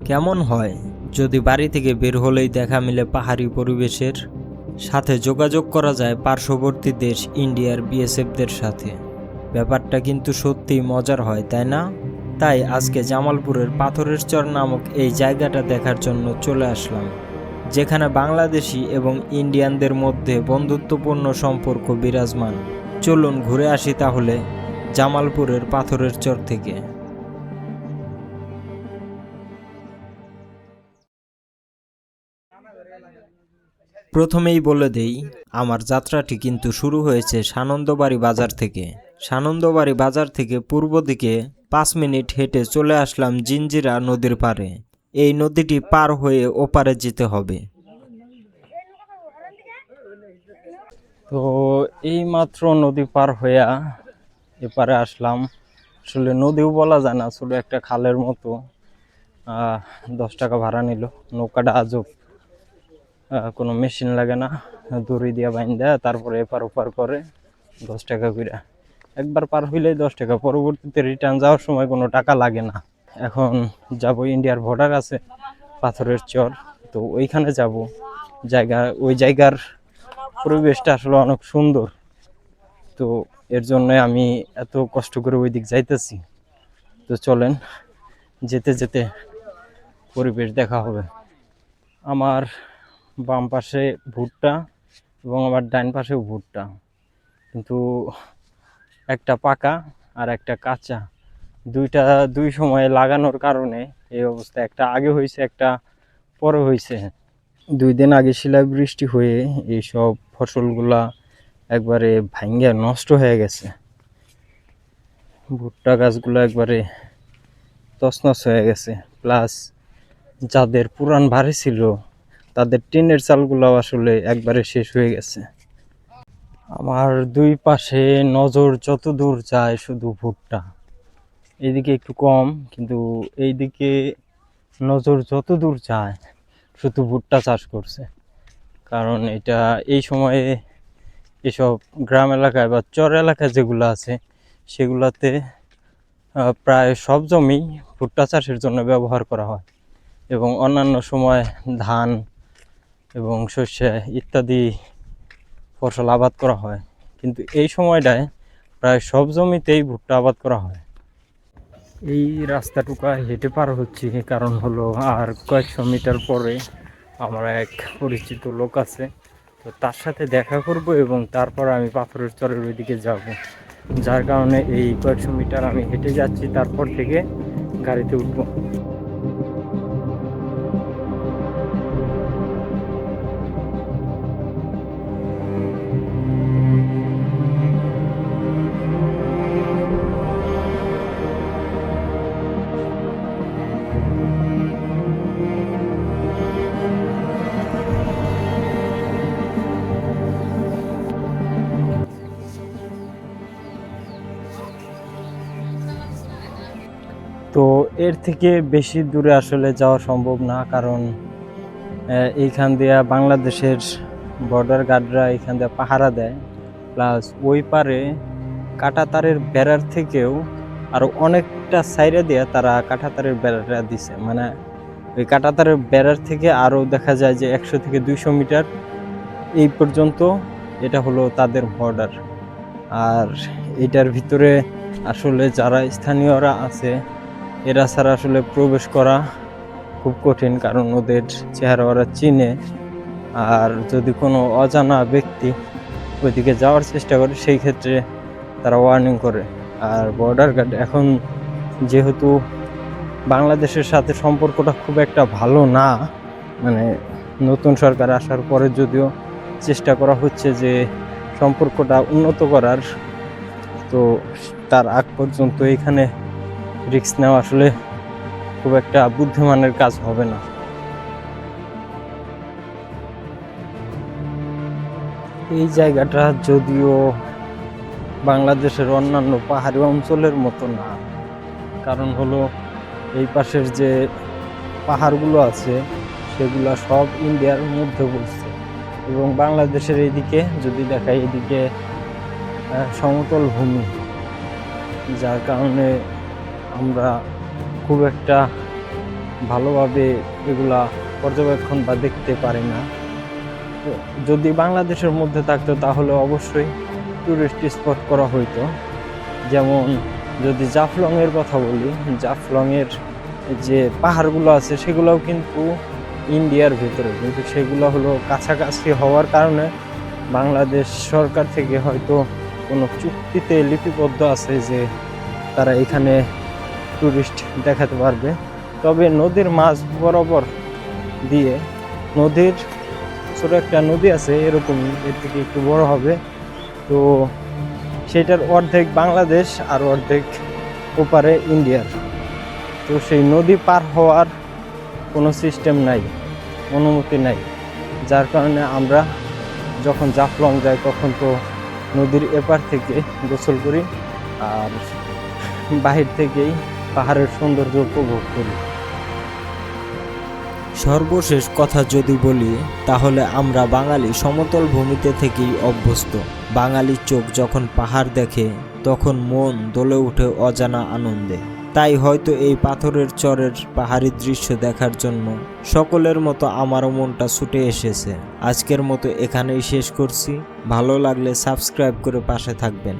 কেমন হয় যদি বাড়ি থেকে বের হলেই দেখা মিলে পাহাড়ি পরিবেশের সাথে যোগাযোগ করা যায় পার্শ্ববর্তী দেশ ইন্ডিয়ার বিএসএফদের সাথে। ব্যাপারটা কিন্তু সত্যিই মজার হয়, তাই না? তাই আজকে জামালপুরের পাথরের চর নামক এই জায়গাটা দেখার জন্য চলে আসলাম, যেখানে বাংলাদেশি এবং ইন্ডিয়ানদের মধ্যে বন্ধুত্বপূর্ণ সম্পর্ক বিরাজমান। চলুন ঘুরে আসি তাহলে জামালপুরের পাথরের চর থেকে। প্রথমেই বলে দেই, আমার যাত্রাটি কিন্তু শুরু হয়েছে সানন্দবাড়ি বাজার থেকে। সানন্দবাড়ি বাজার থেকে পূর্ব দিকে 5 মিনিট হেঁটে চলে আসলাম জিঞ্জিরা নদীর পাড়ে। এই নদীটি পার হয়ে ওপারে যেতে হবে। তো এই মাত্র নদী পার হইয়া এপারে আসলাম। আসলে নদীও বলা যায় না, আসলে একটা খালের মতো। 10 টাকা ভাড়া নিল। নৌকাটা আজব, কোনো মেশিন লাগে না, দড়ি দিয়া বাইন দেয়, তারপরে এপার ওপার করে 10 টাকা করে। একবার পার হইলেই 10 টাকা, পরবর্তীতে রিটার্ন যাওয়ার সময় কোনো টাকা লাগে না। এখন যাব ইন্ডিয়ার বর্ডার আছে পাথরের চর, তো ওইখানে যাব। ওই জায়গার পরিবেশটা আসলে অনেক সুন্দর, তো এর জন্য আমি এত কষ্ট করে ওই দিক যাইতেছি। তো চলেন, যেতে যেতে পরিবেশ দেখা হবে। আমার বাম পাশে ভুট্টা এবং আমার ডান পাশেও ভুট্টা, কিন্তু একটা পাকা আর একটা কাঁচা। দুই সময়ে লাগানোর কারণে এই অবস্থা। একটা আগে হয়েছে, একটা পরে হয়েছে। 2 দিন আগে শিলাবৃষ্টি হয়ে এইসব ফসলগুলা একবারে ভাঙ্গে নষ্ট হয়ে গেছে। ভুট্টা গাছগুলো একবারে তছনছ হয়ে গেছে। প্লাস যাদের পুরান বাড়ি ছিল তাদের টিনের চালগুলাও আসলে একবারে শেষ হয়ে গেছে। আমার দুই পাশে নজর যত দূর যায় শুধু ভুট্টা। এইদিকে একটু কম, কিন্তু এইদিকে নজর যত দূর যায় শুধু ভুট্টা চাষ করছে। কারণ এটা এই সময়ে এসব গ্রাম এলাকায় বা চর এলাকায় যেগুলো আছে সেগুলাতে প্রায় সব জমি ভুট্টা চাষের জন্য ব্যবহার করা হয়, এবং অন্যান্য সময় ধান এবং শস্য ইত্যাদি ফসল আবাদ করা হয়। কিন্তু এই সময়টায় প্রায় সব জমিতেই ভুট্টা আবাদ করা হয়। এই রাস্তাটুকু হেঁটে পার হচ্ছি, কারণ হলো আর কয়েকশো মিটার পরে আমার এক পরিচিত লোক আছে, তো তার সাথে দেখা করব এবং তারপর আমি পাথরের চরের ওইদিকে যাব। যার কারণে এই কয়েকশো মিটার আমি হেঁটে যাচ্ছি, তারপর থেকে গাড়িতে উঠবো। তো এর থেকে বেশি দূরে আসলে যাওয়া সম্ভব না, কারণ এইখান দিয়ে বাংলাদেশের বর্ডার গার্ডরা এইখান দিয়ে পাহারা দেয়। প্লাস ওই পারে কাঁটাতারের বেড়ার থেকেও আরও অনেকটা সাইডে দিয়ে তারা কাঁটাতারের বেড়াটা দিছে। মানে ওই কাঁটাতারের বেড়ার থেকে আরও দেখা যায় যে 100 থেকে 200 মিটার এই পর্যন্ত এটা হলো তাদের বর্ডার। আর এটার ভিতরে আসলে যারা স্থানীয়রা আছে এরা ছাড়া আসলে প্রবেশ করা খুব কঠিন, কারণ ওদের চেহারা ওরা চিনে। আর যদি কোনো অজানা ব্যক্তি ওইদিকে যাওয়ার চেষ্টা করে সেই ক্ষেত্রে তারা ওয়ার্নিং করে। আর বর্ডার গার্ড এখন যেহেতু বাংলাদেশের সাথে সম্পর্কটা খুব একটা ভালো না, মানে নতুন সরকার আসার পরে যদিও চেষ্টা করা হচ্ছে যে সম্পর্কটা উন্নত করার, তো তার আগ পর্যন্ত এখানে রিস্ক নেওয়া আসলে খুব একটা বুদ্ধিমানের কাজ হবে না। এই জায়গাটা যদিও বাংলাদেশের অন্যান্য পাহাড়ি অঞ্চলের মতো না, কারণ হলো এই পাশের যে পাহাড়গুলো আছে সেগুলো সব ইন্ডিয়ার মধ্যে পড়ছে, এবং বাংলাদেশের এইদিকে যদি দেখাই এদিকে সমতল ভূমি, যার কারণে আমরা খুব একটা ভালোভাবে এগুলা পর্যবেক্ষণ বা দেখতে পারি না। তো যদি বাংলাদেশের মধ্যে থাকতো তাহলে অবশ্যই টুরিস্ট স্পট করা হইতো। যেমন যদি জাফলংয়ের কথা বলি, জাফলংয়ের যে পাহাড়গুলো আছে সেগুলোও কিন্তু ইন্ডিয়ার ভিতরে, কিন্তু সেগুলো হলো কাছাকাছি হওয়ার কারণে বাংলাদেশ সরকার থেকে হয়তো কোনো চুক্তিতে লিপিবদ্ধ আছে যে তারা এখানে টুরিস্ট দেখাতে পারবে। তবে নদীর মাঝ বরাবর দিয়ে, নদীর ছোট একটা নদী আছে এরকম, এর থেকে একটু বড় হবে, তো সেটার অর্ধেক বাংলাদেশ আর অর্ধেক ওপারে ইন্ডিয়ার। তো সেই নদী পার হওয়ার কোনো সিস্টেম নাই, অনুমতি নাই, যার কারণে আমরা যখন জাফলং যাই তখন তো নদীর এপার থেকে গোসল করি আর বাহির থেকেই পাহাড়ের সৌন্দর্য উপভোগ করি। সর্বশেষ কথা যদি বলি তাহলে আমরা বাঙালি সমতল ভূমিতে থেকেই অভ্যস্ত। বাঙালির চোখ যখন পাহাড় দেখে তখন মন দোলে ওঠে অজানা আনন্দে। তাই হয়তো এই পাথরের চরের পাহাড়ি দৃশ্য দেখার জন্য সকলের মতো আমারও মনটা ছুটে এসেছে। আজকের মতো এখানেই শেষ করছি। ভালো লাগলে সাবস্ক্রাইব করে পাশে থাকবেন।